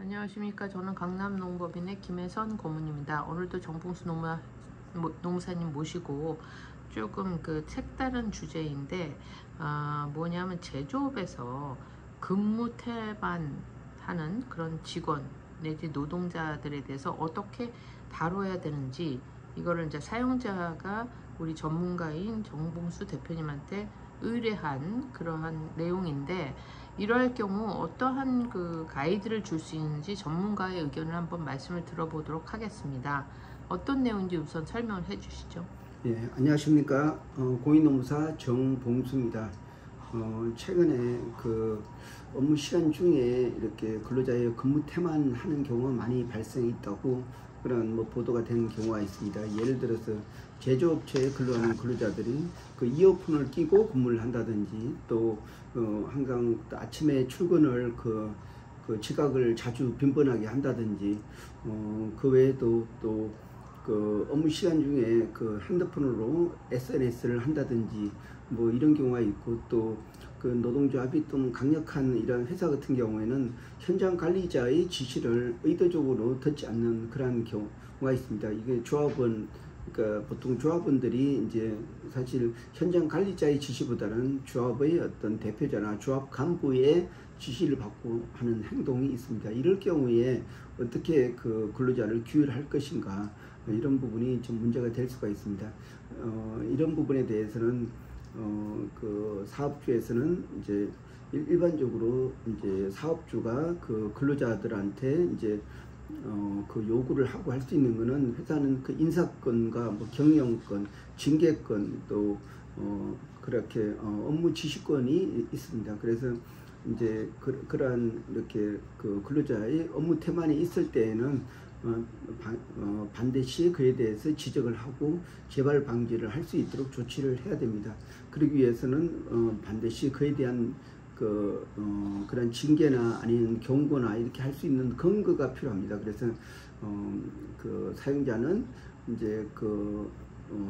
안녕하십니까. 저는 강남농법인의 김혜선 고문입니다. 오늘도 정봉수 노무사님 모시고 조금 색다른 주제인데 뭐냐면 제조업에서 근무 태반하는 그런 직원 내지 노동자들에 대해서 어떻게 다뤄야 되는지, 이거를 이제 사용자가 우리 전문가인 정봉수 대표님한테 의뢰한 그러한 내용인데, 이러할 경우 어떠한 가이드를 줄 수 있는지 전문가의 의견을 한번 말씀을 들어보도록 하겠습니다. 어떤 내용인지 우선 설명을 해 주시죠. 예, 안녕하십니까. 공인노무사 정봉수입니다. 최근에 업무 시간 중에 이렇게 근로자의 근무 태만하는 경우가 많이 발생이 있다고 그런 보도가 되는 경우가 있습니다. 예를 들어서 제조업체에 근로하는 근로자들이 이어폰을 끼고 근무를 한다든지, 또 항상 아침에 출근을 지각을 자주 빈번하게 한다든지, 그 외에도 또 업무 시간 중에 핸드폰으로 SNS를 한다든지 이런 경우가 있고, 또 노동조합이 좀 강력한 이런 회사 같은 경우에는 현장 관리자의 지시를 의도적으로 듣지 않는 그런 경우가 있습니다. 이게 보통 조합원들이 이제 사실 현장 관리자의 지시보다는 조합의 어떤 대표자나 조합 간부의 지시를 받고 하는 행동이 있습니다. 이럴 경우에 어떻게 근로자를 규율할 것인가, 이런 부분이 좀 문제가 될 수가 있습니다. 이런 부분에 대해서는 사업주에서는 이제 일반적으로 이제 사업주가 근로자들한테 이제 요구를 하고 할 수 있는 거는, 회사는 인사권과 경영권, 징계권, 또 그렇게 업무 지시권이 있습니다. 그래서 이제 그러한 이렇게 근로자의 업무 태만이 있을 때에는 반드시 그에 대해서 지적을 하고 재발 방지를 할 수 있도록 조치를 해야 됩니다. 그러기 위해서는 반드시 그에 대한 그런 징계나 아니면 경고나 이렇게 할 수 있는 근거가 필요합니다. 그래서 사용자는 이제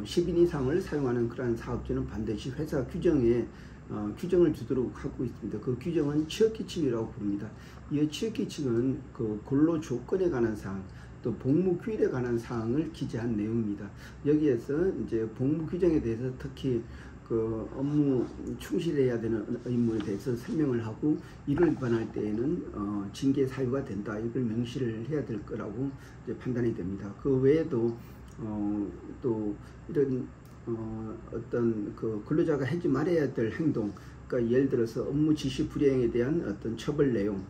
10인 이상을 사용하는 그러한 사업주는 반드시 회사 규정에 규정을 주도록 하고 있습니다. 그 규정은 취업규칙이라고 부릅니다. 이 취업규칙은 근로 조건에 관한 사항, 또 복무 규율에 관한 사항을 기재한 내용입니다. 여기에서 이제 복무 규정에 대해서 특히 업무 충실해야 되는 의무에 대해서 설명을 하고, 이를 위반할 때에는 징계 사유가 된다, 이걸 명시를 해야 될 거라고 이제 판단이 됩니다. 그 외에도 또 이런 어떤 근로자가 하지 말아야 될 행동, 그러니까 예를 들어서 업무 지시 불이행에 대한 어떤 처벌 내용,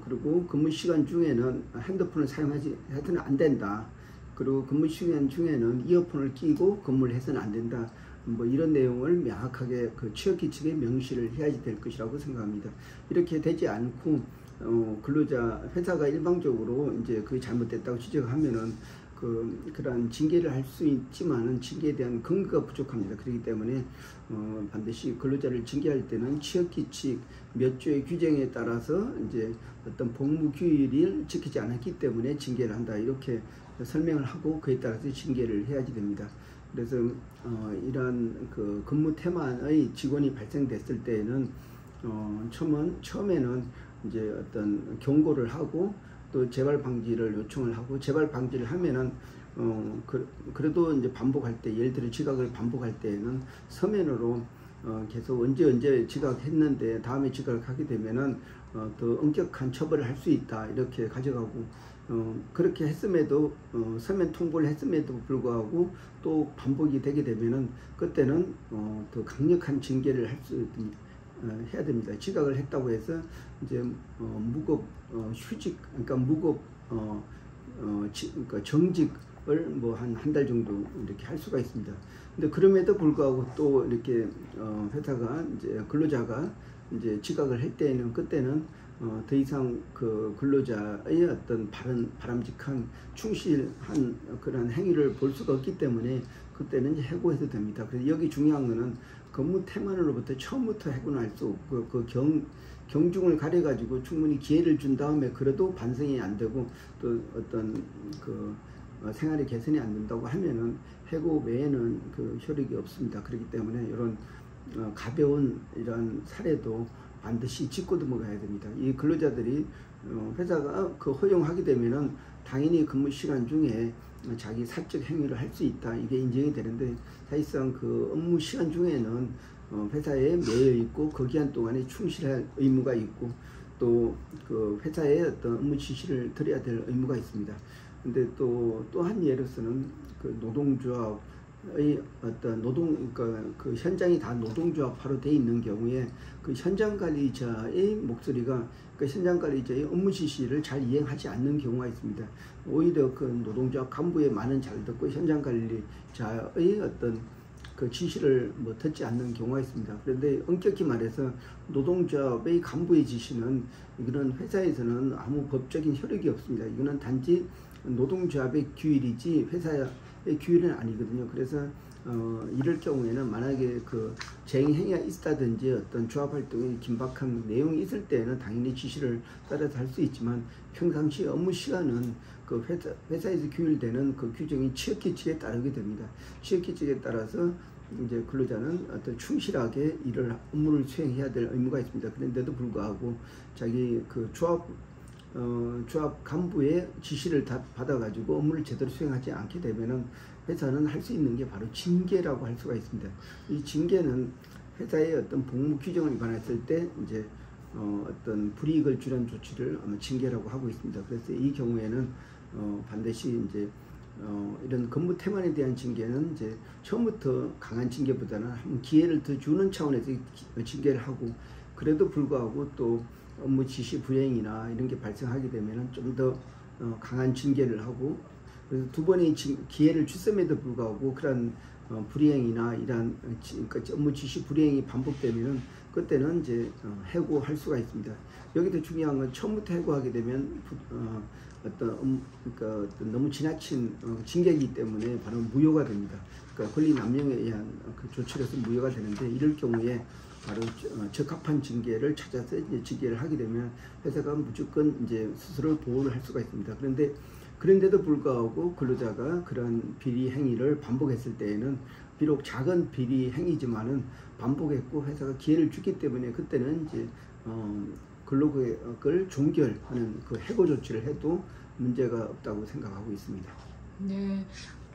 그리고 근무 시간 중에는 핸드폰을 해서는 안 된다, 그리고 근무 시간 중에는 이어폰을 끼고 근무를 해서는 안 된다, 이런 내용을 명확하게 취업규칙에 명시를 해야 될 것이라고 생각합니다. 이렇게 되지 않고 회사가 일방적으로 이제 그게 잘못됐다고 지적하면은 그러한 징계를 할 수 있지만은 징계에 대한 근거가 부족합니다. 그렇기 때문에 반드시 근로자를 징계할 때는 취업규칙 몇 조의 규정에 따라서 이제 어떤 복무 규율을 지키지 않았기 때문에 징계를 한다, 이렇게 설명을 하고 그에 따라서 징계를 해야지 됩니다. 그래서 이러한 근무 태만의 직원이 발생됐을 때에는 처음에는 이제 어떤 경고를 하고, 또 재발 방지를 요청을 하고, 재발 방지를 하면은 그래도 이제 반복할 때, 예를 들어 지각을 반복할 때에는 서면으로 계속 언제 지각했는데 다음에 지각하게 되면은 더 엄격한 처벌을 할 수 있다, 이렇게 가져가고, 그렇게 했음에도 서면 통보를 했음에도 불구하고 또 반복이 되게 되면은 그때는 더 강력한 징계를 해야 됩니다. 지각을 했다고 해서 이제 무급 휴직, 그러니까 무급 그러니까 정직을 한 달 정도 이렇게 할 수가 있습니다. 근데 그럼에도 불구하고 또 이렇게 회사가 이제 근로자가 이제 지각을 할 때에는, 그때는 더 이상 근로자의 어떤 바람직한 충실한 그런 행위를 볼 수가 없기 때문에 그때는 이제 해고해도 됩니다. 그래서 여기 중요한 거는 근무 태만으로부터 처음부터 해고는 할 수 없고, 경중을 가려가지고 충분히 기회를 준 다음에 그래도 반성이 안 되고 또 어떤 생활의 개선이 안 된다고 하면은 해고 외에는 효력이 없습니다. 그렇기 때문에 이런 가벼운 이런 사례도 반드시 짚고 넘어가야 됩니다. 이 근로자들이 회사가 그 허용하게 되면은 당연히 근무 시간 중에 자기 사적 행위를 할 수 있다, 이게 인정이 되는데, 사실상 그 업무 시간 중에는 회사에 매여 있고 그 기간 동안에 충실할 의무가 있고 또 그 회사에 어떤 업무 지시를 드려야 될 의무가 있습니다. 근데 또 한 예로서는 그 노동조합의 어떤 그러니까 그 현장이 다 노동조합화로 돼 있는 경우에 그 현장 관리자의 목소리가 그 현장 관리자의 업무 지시를 잘 이행하지 않는 경우가 있습니다. 오히려 그 노동조합 간부의 말은 잘 듣고 현장 관리자의 어떤 그 지시를 듣지 않는 경우가 있습니다. 그런데 엄격히 말해서 노동조합의 간부의 지시는 이거는 회사에서는 아무 법적인 효력이 없습니다. 이거는 단지 노동조합의 규율이지 회사의 규율은 아니거든요. 그래서 이럴 경우에는 만약에 그 쟁행위가 있다든지 어떤 조합 활동에 긴박한 내용이 있을 때는 당연히 지시를 따라서 할 수 있지만, 평상시 업무 시간은 그 회사에서 규율되는 그 규정이 취업규칙에 따르게 됩니다. 취업규칙에 따라서 이제 근로자는 어떤 충실하게 업무를 수행해야 될 의무가 있습니다. 그런데도 불구하고 자기 그 조합 간부의 지시를 다 받아가지고 업무를 제대로 수행하지 않게 되면은 회사는 할 수 있는 게 바로 징계라고 할 수가 있습니다. 이 징계는 회사의 어떤 복무 규정을 위반했을 때 이제 어떤 불이익을 주는 조치를 징계라고 하고 있습니다. 그래서 이 경우에는 반드시 이제 이런 근무 태만에 대한 징계는 이제 처음부터 강한 징계보다는 한번 기회를 더 주는 차원에서 징계를 하고, 그래도 불구하고 또 업무 지시 불이행이나 이런 게 발생하게 되면은 좀 더 강한 징계를 하고, 그래서 두 번의 기회를 줬음에도 불구하고 그런 불이행이나 이러한 업무 지시 불이행이 반복되면은 그때는 이제 해고할 수가 있습니다. 여기서 중요한 건 처음부터 해고하게 되면 그러니까 어떤 너무 지나친 징계이기 때문에 바로 무효가 됩니다. 그러니까 권리 남용에 의한 그 조치로서 무효가 되는데, 이럴 경우에 바로 적합한 징계를 찾아서 이제 징계를 하게 되면 회사가 무조건 이제 스스로 보호를 할 수가 있습니다. 그런데도 불구하고 근로자가 그런 비리 행위를 반복했을 때에는 비록 작은 비리 행위지만은 반복했고 회사가 기회를 주기 때문에 그때는 이제 근로계약을 종결하는 그 해고 조치를 해도 문제가 없다고 생각하고 있습니다. 네,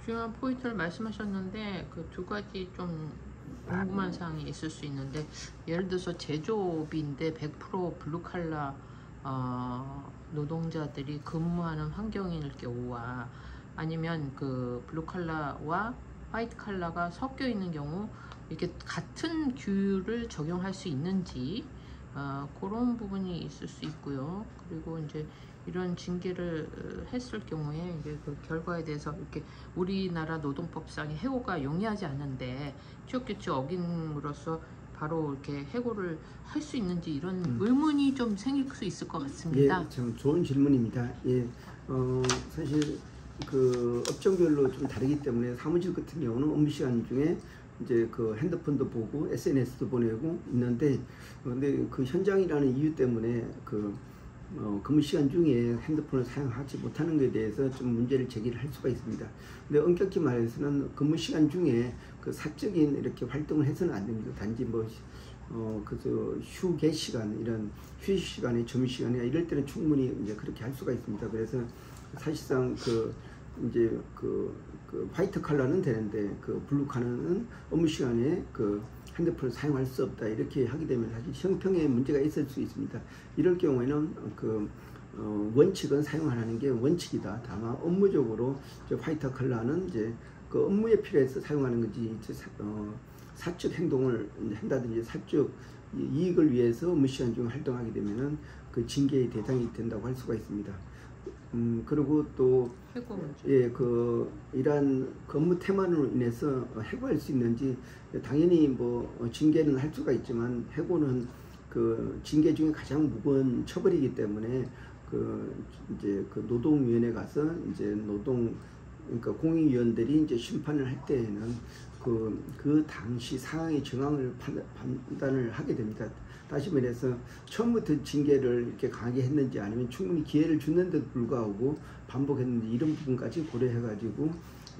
중요한 포인트를 말씀하셨는데 그 두 가지 좀 궁금한 사항이 있을 수 있는데, 예를 들어서 제조업인데 100% 블루칼라 노동자들이 근무하는 환경일 경우와 아니면 그 블루칼라와 화이트 칼라가 섞여 있는 경우 이렇게 같은 규율을 적용할 수 있는지 그런 부분이 있을 수 있고요. 그리고 이제 이런 징계를 했을 경우에 이제 그 결과에 대해서 이렇게 우리나라 노동법상의 해고가 용이하지 않는데 취업규칙 어김으로써 바로 이렇게 해고를 할 수 있는지 이런 의문이 좀 생길 수 있을 것 같습니다. 예, 참 좋은 질문입니다. 예, 사실 그 업종별로 좀 다르기 때문에 사무실 같은 경우는 업무 시간 중에 이제 그 핸드폰도 보고 SNS도 보내고 있는데, 근데 그 현장이라는 이유 때문에 그 근무 시간 중에 핸드폰을 사용하지 못하는 것에 대해서 좀 문제를 제기를 할 수가 있습니다. 근데 엄격히 말해서는 근무 시간 중에 그 사적인 이렇게 활동을 해서는 안 됩니다. 단지 그래서 휴게 시간, 이런 휴식 시간에, 점심시간에 이럴 때는 충분히 이제 그렇게 할 수가 있습니다. 그래서 사실상 이제 그 화이트 칼라는 되는데 그 블루 칼라는 업무 시간에 그 핸드폰을 사용할 수 없다, 이렇게 하게 되면 사실 형평에 문제가 있을 수 있습니다. 이럴 경우에는 원칙은 사용 안 하는 게 원칙이다. 다만 업무적으로 화이트 칼라는 이제 그 업무에 필요해서 사용하는 거지, 사적 행동을 한다든지 사적 이익을 위해서 업무 시간 중에 활동하게 되면은 그 징계의 대상이 된다고 할 수가 있습니다. 그리고 또 이러한 업무 태만으로 인해서 해고할 수 있는지, 당연히 징계는 할 수가 있지만 해고는 그 징계 중에 가장 무거운 처벌이기 때문에 이제 노동위원회 가서 이제 그러니까 공익위원들이 이제 심판을 할 때에는 그 당시 상황의 정황을 판단을 하게 됩니다. 다시 말해서 처음부터 징계를 이렇게 강하게 했는지 아니면 충분히 기회를 줬는데도 불구하고 반복했는지, 이런 부분까지 고려해가지고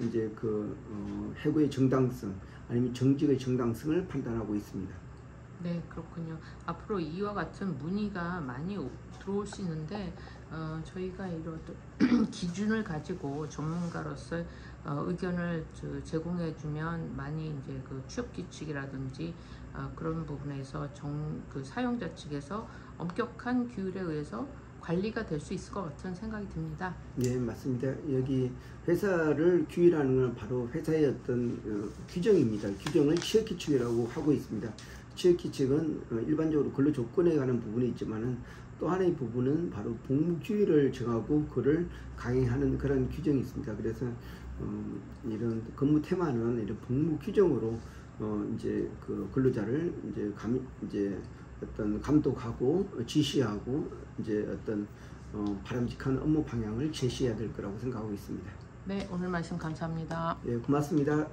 이제 해고의 정당성 아니면 정직의 정당성을 판단하고 있습니다. 네, 그렇군요. 앞으로 이와 같은 문의가 많이 들어올 수 있는데 저희가 이런 기준을 가지고 전문가로서 의견을 제공해주면 많이 이제 그 취업 규칙이라든지 그런 부분에서 그 사용자 측에서 엄격한 규율에 의해서 관리가 될 수 있을 것 같은 생각이 듭니다. 네, 맞습니다. 여기 회사를 규율하는 건 바로 회사의 어떤 규정입니다. 규정을 취업규칙이라고 하고 있습니다. 취업규칙은 일반적으로 근로조건에 관한 부분이 있지만은 또 하나의 부분은 바로 복무규율을 정하고 그를 강행하는 그런 규정이 있습니다. 그래서 이런 근무 테마는 이런 복무규정으로 이제 그 근로자를 이제 어떤 감독하고 지시하고 이제 어떤 바람직한 업무 방향을 제시해야 될 거라고 생각하고 있습니다. 네, 오늘 말씀 감사합니다. 예, 고맙습니다.